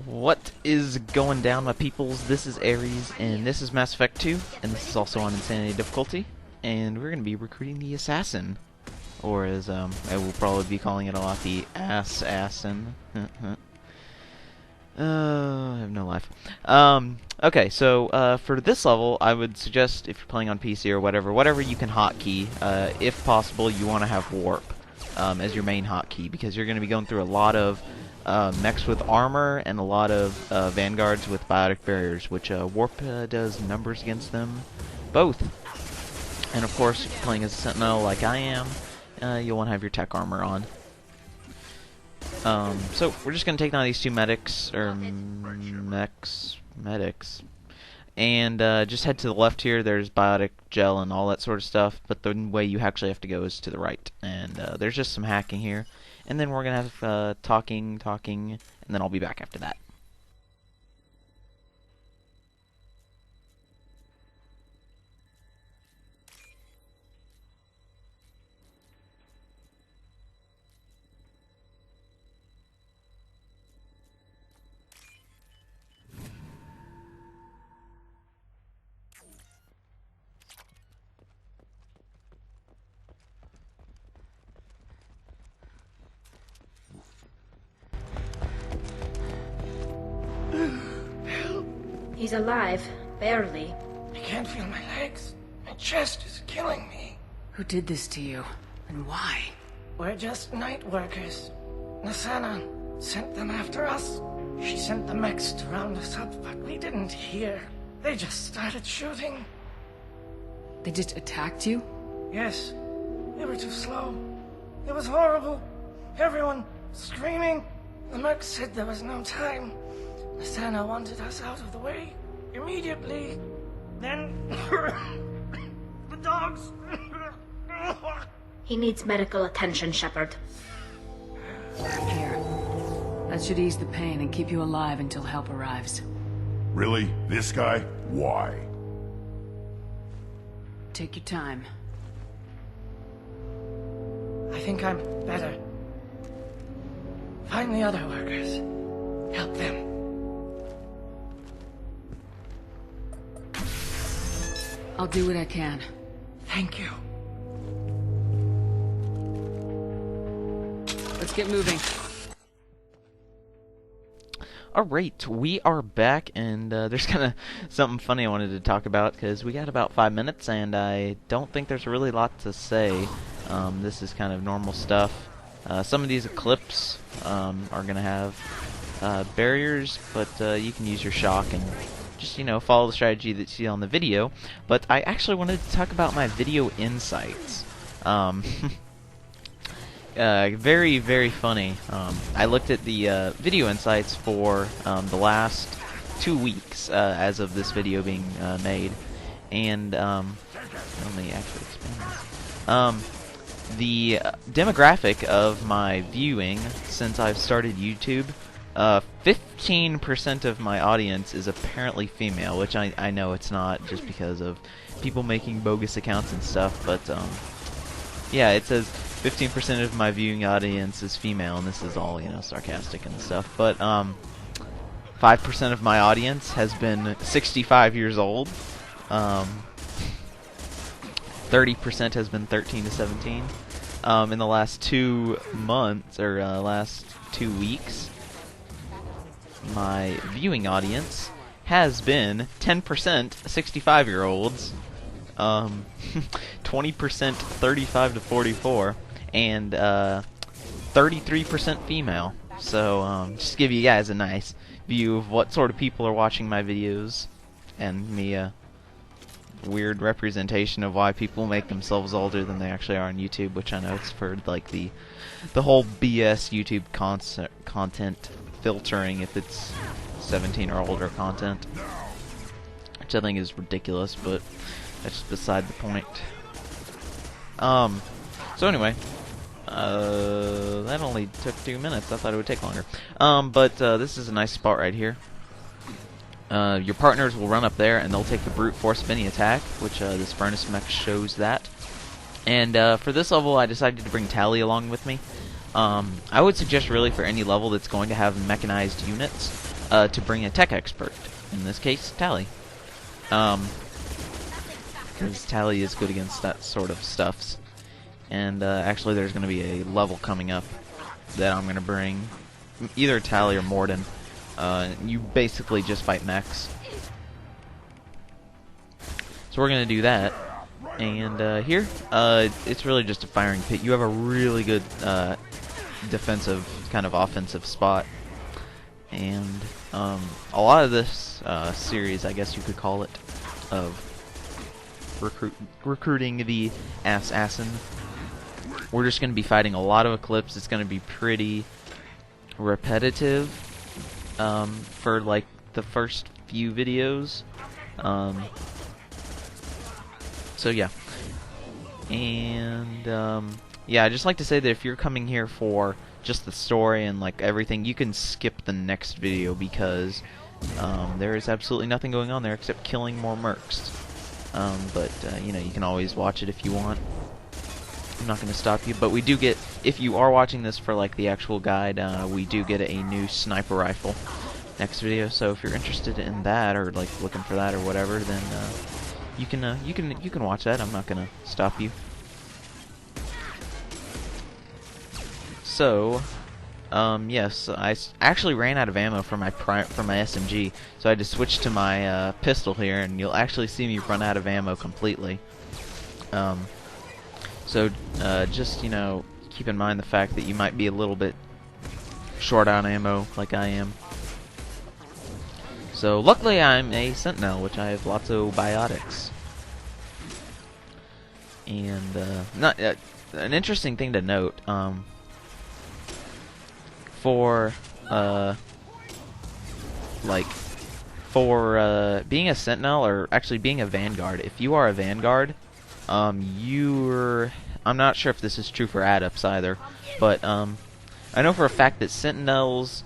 What is going down, my peoples? This is Ares, and this is Mass Effect 2, and this is also on Insanity difficulty, and we're going to be recruiting the Assassin, or as I will probably be calling it a lot, the Assassin. I have no life. Okay, so for this level, I would suggest if you're playing on PC or whatever you can hotkey. If possible, you want to have Warp as your main hotkey, because you're going to be going through a lot of mechs with armor and a lot of vanguards with biotic barriers, which Warp does numbers against them both. And of course, if you're playing as a Sentinel like I am, you'll want to have your tech armor on. So we're just going to take down these two medics, and just head to the left here. There's biotic gel and all that sort of stuff, but the way you actually have to go is to the right. And there's just some hacking here. And then we're going to have talking, and then I'll be back after that. He's alive, barely. I can't feel my legs. My chest is killing me. Who did this to you? And why? We're just night workers. Nasana sent them after us. She sent the mechs to round us up, but we didn't hear. They just started shooting. They just attacked you? Yes. They were too slow. It was horrible. Everyone screaming. The mechs said there was no time. Nasana wanted us out of the way immediately. Then the dogs. He needs medical attention, Shepard. Here. That should ease the pain and keep you alive until help arrives. Really? This guy? Why? Take your time. I think I'm better. Find the other workers. Help them. I'll do what I can. Thank you. Let's get moving. Alright, we are back, and there's kind of something funny I wanted to talk about, because we got about 5 minutes, and I don't think there's really a lot to say. This is kind of normal stuff. Some of these Eclipse are going to have barriers, but you can use your shock and just, follow the strategy that you see on the video. But I actually wanted to talk about my video insights. Very, very funny. I looked at the video insights for the last 2 weeks as of this video being made, and let me actually expand this. The demographic of my viewing since I've started YouTube, 15% of my audience is apparently female, which I know it's not, just because of people making bogus accounts and stuff, but yeah, it says 15% of my viewing audience is female, and this is all, sarcastic and stuff, but 5% of my audience has been 65 years old, 30% has been 13 to 17, in the last 2 months, or last 2 weeks, my viewing audience has been 10% 65-year-olds, 20% 35 to 44, and 33% female. So just to give you guys a nice view of what sort of people are watching my videos, and me a weird representation of why people make themselves older than they actually are on YouTube, which I know it's for like the whole BS YouTube content filtering if it's 17 or older content, which I think is ridiculous, but that's just beside the point. So anyway, that only took 2 minutes. I thought it would take longer. But this is a nice spot right here. Your partners will run up there, and they'll take the brute force mini attack, which this furnace mech shows that. And for this level, I decided to bring Tally along with me. I would suggest really for any level that's going to have mechanized units, to bring a tech expert. In this case, Tally. Because Tally is good against that sort of stuffs. And actually, there's going to be a level coming up that I'm going to bring either Tally or Morden. You basically just fight mechs. So we're going to do that. And here, it's really just a firing pit. You have a really good defensive, kind of offensive spot. And a lot of this series, I guess you could call it, of recruiting the assassin, we're just going to be fighting a lot of Eclipse. It's going to be pretty repetitive for like the first few videos. So yeah. And yeah, I'd just like to say that if you're coming here for just the story and like everything, you can skip the next video because there is absolutely nothing going on there except killing more mercs. But you know, you can always watch it if you want. I'm not going to stop you, but we do get, if you are watching this for like the actual guide, we do get a new sniper rifle next video. So if you're interested in that or like looking for that or whatever, then you can watch that. I'm not going to stop you. So, yes, I actually ran out of ammo for my SMG, so I had to switch to my pistol here, and you'll actually see me run out of ammo completely. So just, you know, keep in mind the fact that you might be a little bit short on ammo, like I am. So luckily I'm a Sentinel, which I have lots of biotics. And not an interesting thing to note. For being a Sentinel, or actually being a Vanguard, if you are a Vanguard, I'm not sure if this is true for adepts either, but I know for a fact that Sentinels,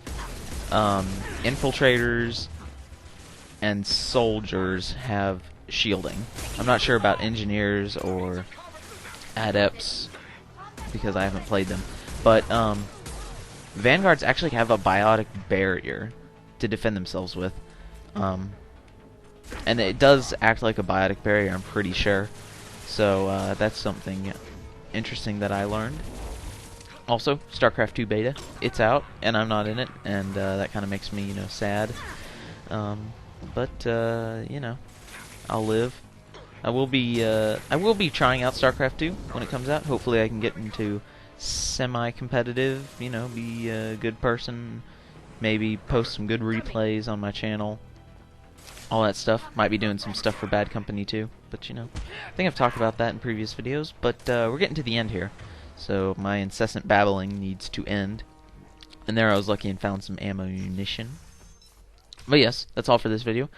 infiltrators, and soldiers have shielding. I'm not sure about engineers or adepts because I haven't played them, but Vanguards actually have a biotic barrier to defend themselves with, and it does act like a biotic barrier, I'm pretty sure. So that's something interesting that I learned. Also, StarCraft 2 beta, it's out, and I'm not in it, and that kind of makes me, you know, sad. But you know, I'll live. I will be trying out StarCraft 2 when it comes out. Hopefully, I can get into semi-competitive. You know, be a good person. Maybe post some good replays on my channel. All that stuff. Might be doing some stuff for Bad Company too. But you know, I think I've talked about that in previous videos. But we're getting to the end here, so my incessant babbling needs to end. And there I was lucky and found some ammunition. But yes, that's all for this video.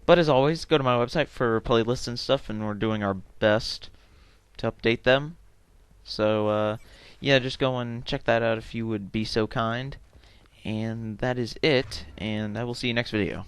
But as always, go to my website for playlists and stuff, and we're doing our best to update them. So yeah, just go and check that out if you would be so kind. And that is it, and I will see you next video.